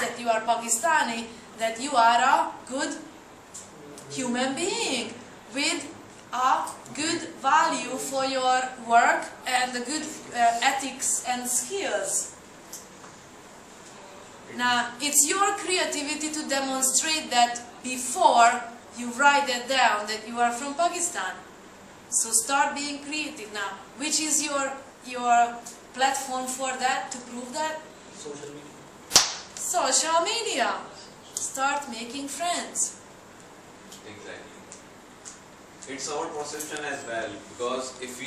that you are Pakistani, that you are a good human being with a good value for your work and the good ethics and skills. Now, it's your creativity to demonstrate that before you write it down that you are from Pakistan. So start being creative now. Which is your platform for that, to prove that? Social media. Social media. Start making friends. Exactly. It's our perception as well, because if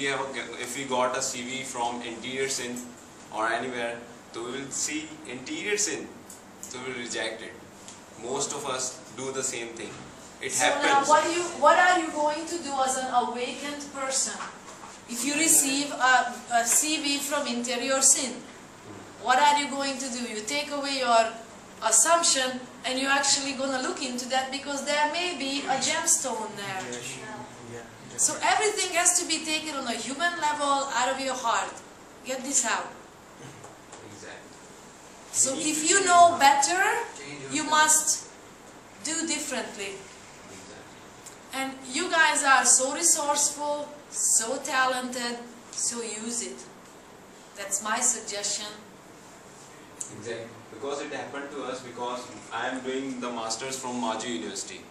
we got a CV from interior sin or anywhere, so we will see interior sin, so we will reject it. Most of us do the same thing. It happens. Now what are you going to do as an awakened person? If you receive a CV from interior sin, what are you going to do? You take away your assumption and you're actually going to look into that, because there may be a gemstone there. So everything has to be taken on a human level, out of your heart. Get this out. Exactly. So if you know better, you must do differently. And you guys are so resourceful, so talented, so use it. That's my suggestion. Exactly. Because it happened to us, because I am doing the masters from Maju University,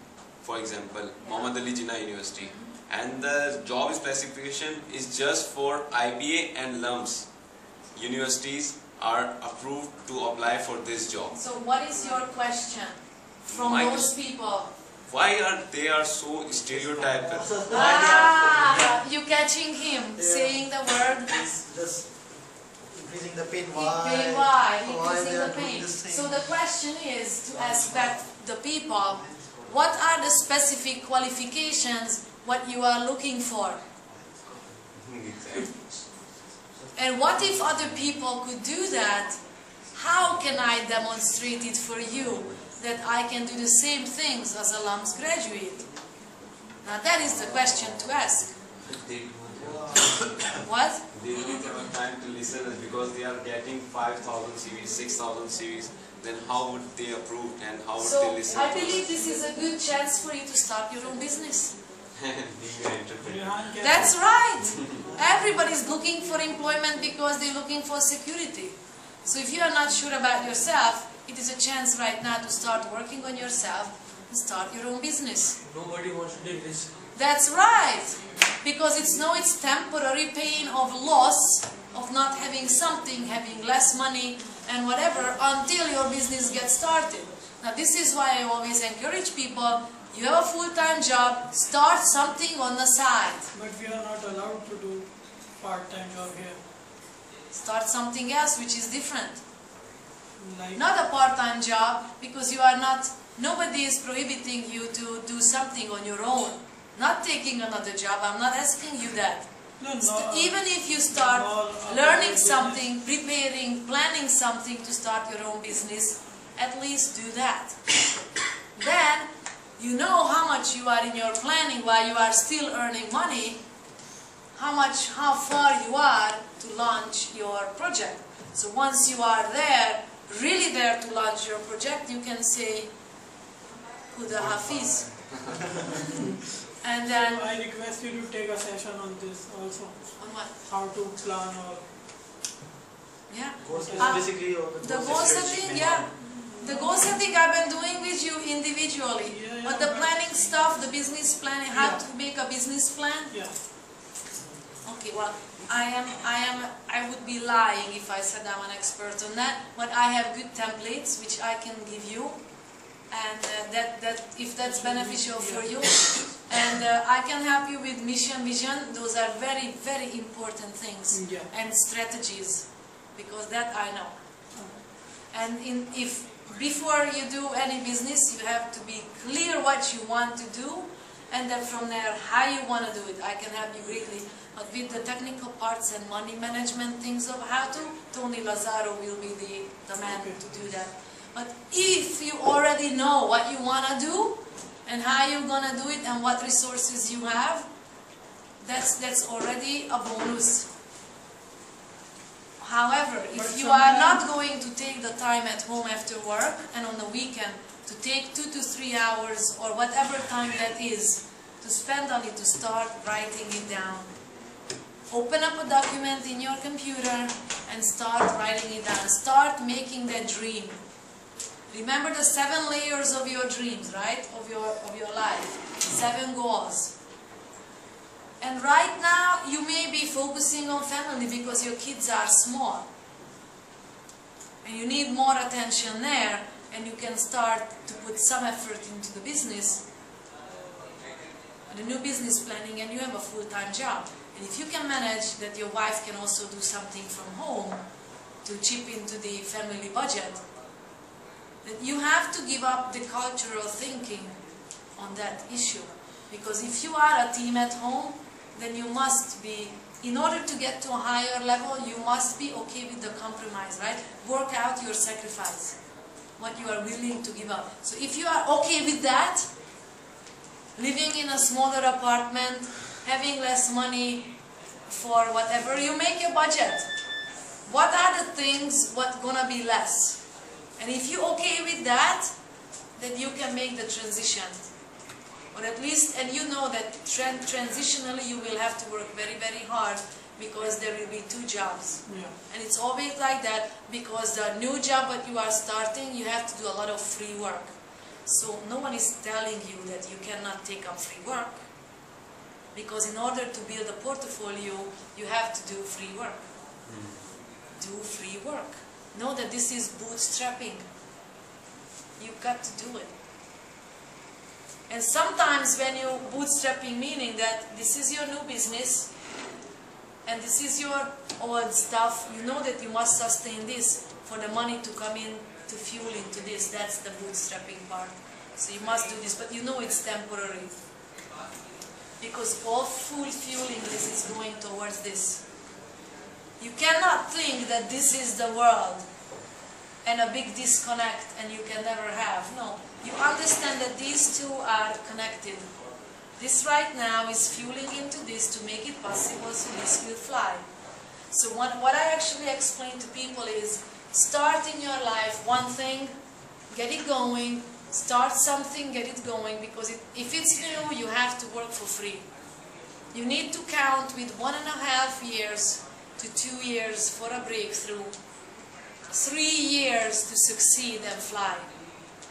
for example, Muhammad Ali Jinnah University. And the job specification is just for IBA and LUMS. Universities are approved to apply for this job. So what is your question from those people? Why are they so stereotyped? You catching him saying the word. Just increasing the pain. Why? Increasing the pain. So the question is to ask back the people, what are the specific qualifications what you are looking for? And what if other people could do that? How can I demonstrate it for you that I can do the same things as a LUMS graduate? Now that is the question to ask. What? They don't have time to listen, because they are getting 5,000 CVs, 6,000 CVs. Then how would they approve and how would they listen? So I believe this is a good chance for you to start your own business. That's right. Everybody's looking for employment because they're looking for security. So if you are not sure about yourself, it is a chance right now to start working on yourself and start your own business. Nobody wants to take this. That's right. Because it's temporary pain of loss, of not having something, having less money and whatever, until your business gets started. Now this is why I always encourage people, you have a full-time job, start something on the side. But we are not allowed to do part-time job here. Start something else which is different. Like Not a part-time job, because you are not, nobody is prohibiting you to do something on your own. Not taking another job, I'm not asking you that. Even if you start learning something, preparing, planning something to start your own business, at least do that. Then you know how much you are in your planning while you are still earning money, how far you are to launch your project. So once you are there, really there to launch your project, you can say, Huda Hafiz. And then, I request you to take a session on this also. on what? How to plan or... Yeah. Basically, The goal setting, yeah. The goal setting I've been doing with you individually. Yeah, But the planning stuff, the business planning, how to make a business plan. Yeah. Okay, well, I would be lying if I said I'm an expert on that. But I have good templates which I can give you, and that if that's beneficial for you, and I can help you with mission, vision. Those are very, very important things, and strategies, because that I know. And if before you do any business, you have to be clear what you want to do, and then from there how you want to do it. I can help you greatly. But with the technical parts and money management things of how to, Tony Lazzaro will be the man to do that. But if you already know what you want to do, and how you're going to do it, and what resources you have, that's already a bonus. However, if But you are sometimes- not going to take the time at home after work and on the weekend to take 2 to 3 hours or whatever time that is to spend on it, to start writing it down. Open up a document in your computer and start writing it down. Start making that dream. Remember the 7 layers of your dreams, right? Of your life. 7 goals. And right now, you may be focusing on family because your kids are small. And you need more attention there, and you can start to put some effort into the business, the new business planning, and you have a full-time job. And if you can manage that your wife can also do something from home to chip into the family budget, then you have to give up the cultural thinking on that issue. Because if you are a team at home, then you must be, in order to get to a higher level, you must be okay with the compromise, right? Work out your sacrifice, what you are willing to give up. So if you are okay with that, living in a smaller apartment, having less money for whatever, you make your budget. What are the things what's gonna be less? And if you're okay with that, then you can make the transition. Or at least, and you know that transitionally you will have to work very, very hard because there will be 2 jobs. Yeah. And it's always like that because the new job that you are starting, you have to do a lot of free work. So no one is telling you that you cannot take up free work. Because in order to build a portfolio, you have to do free work. Do free work. Know that this is bootstrapping. You've got to do it. And sometimes when you bootstrapping, meaning that this is your new business and this is your old stuff, you know that you must sustain this for the money to come in to fuel into this. That's the bootstrapping part. So you must do this, but you know it's temporary. Because all full fueling this is going towards this. You cannot think that this is the world and a big disconnect and you can never have. No. You understand that these two are connected. This right now is fueling into this to make it possible so this will fly. So what I actually explain to people is start in your life one thing, get it going, start something, get it going, because if it's new, you have to work for free. You need to count with 1.5 years to 2 years for a breakthrough, 3 years to succeed and fly.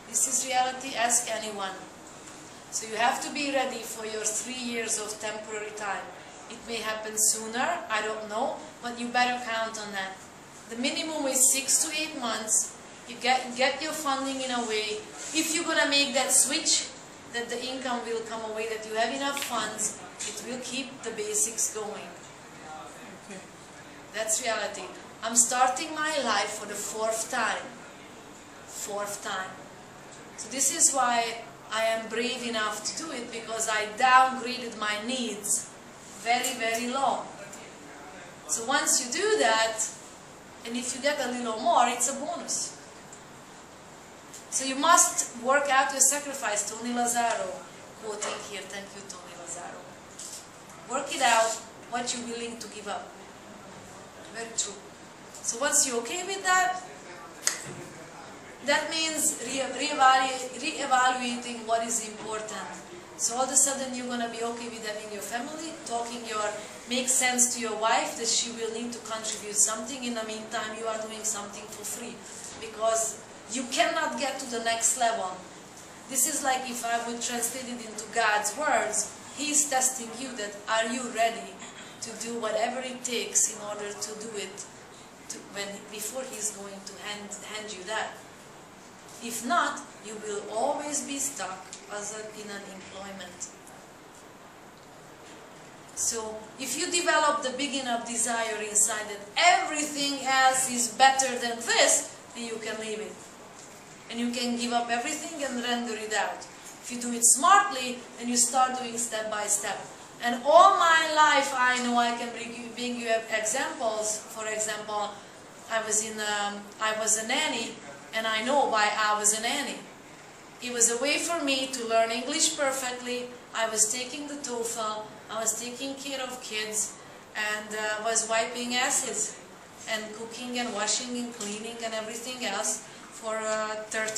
This is reality, ask anyone. So you have to be ready for your 3 years of temporary time. It may happen sooner, I don't know, but you better count on that. The minimum is 6 to 8 months. You get your funding in a way. If you're going to make that switch, that the income will come away, that you have enough funds, it will keep the basics going. Okay. That's reality. I'm starting my life for the 4th time. 4th time. So this is why I am brave enough to do it, because I downgraded my needs very, very low. So once you do that, and if you get a little more, it's a bonus. So you must work out your sacrifice. Tony Lazzaro quoting here. Thank you, Tony Lazzaro. Work it out, what you're willing to give up. Very true. So once you're okay with that, that means re-evaluating what is important. So all of a sudden you're going to be okay with having your family, makes sense to your wife that she will need to contribute something. In the meantime, you are doing something for free. Because you cannot get to the next level. This is like if I would translate it into God's words, He's testing you that are you ready to do whatever it takes in order to do it before He's going to hand you that. If not, you will always be stuck in unemployment. So, if you develop the big enough desire inside that everything else is better than this, then you can leave it. And you can give up everything and render it out. If you do it smartly, then you start doing step by step. And all my life, I know I can bring you examples. For example, I was a nanny, and I know why I was a nanny. It was a way for me to learn English perfectly. I was taking the TOEFL, I was taking care of kids, and was wiping asses. and cooking and washing and cleaning and everything else for 30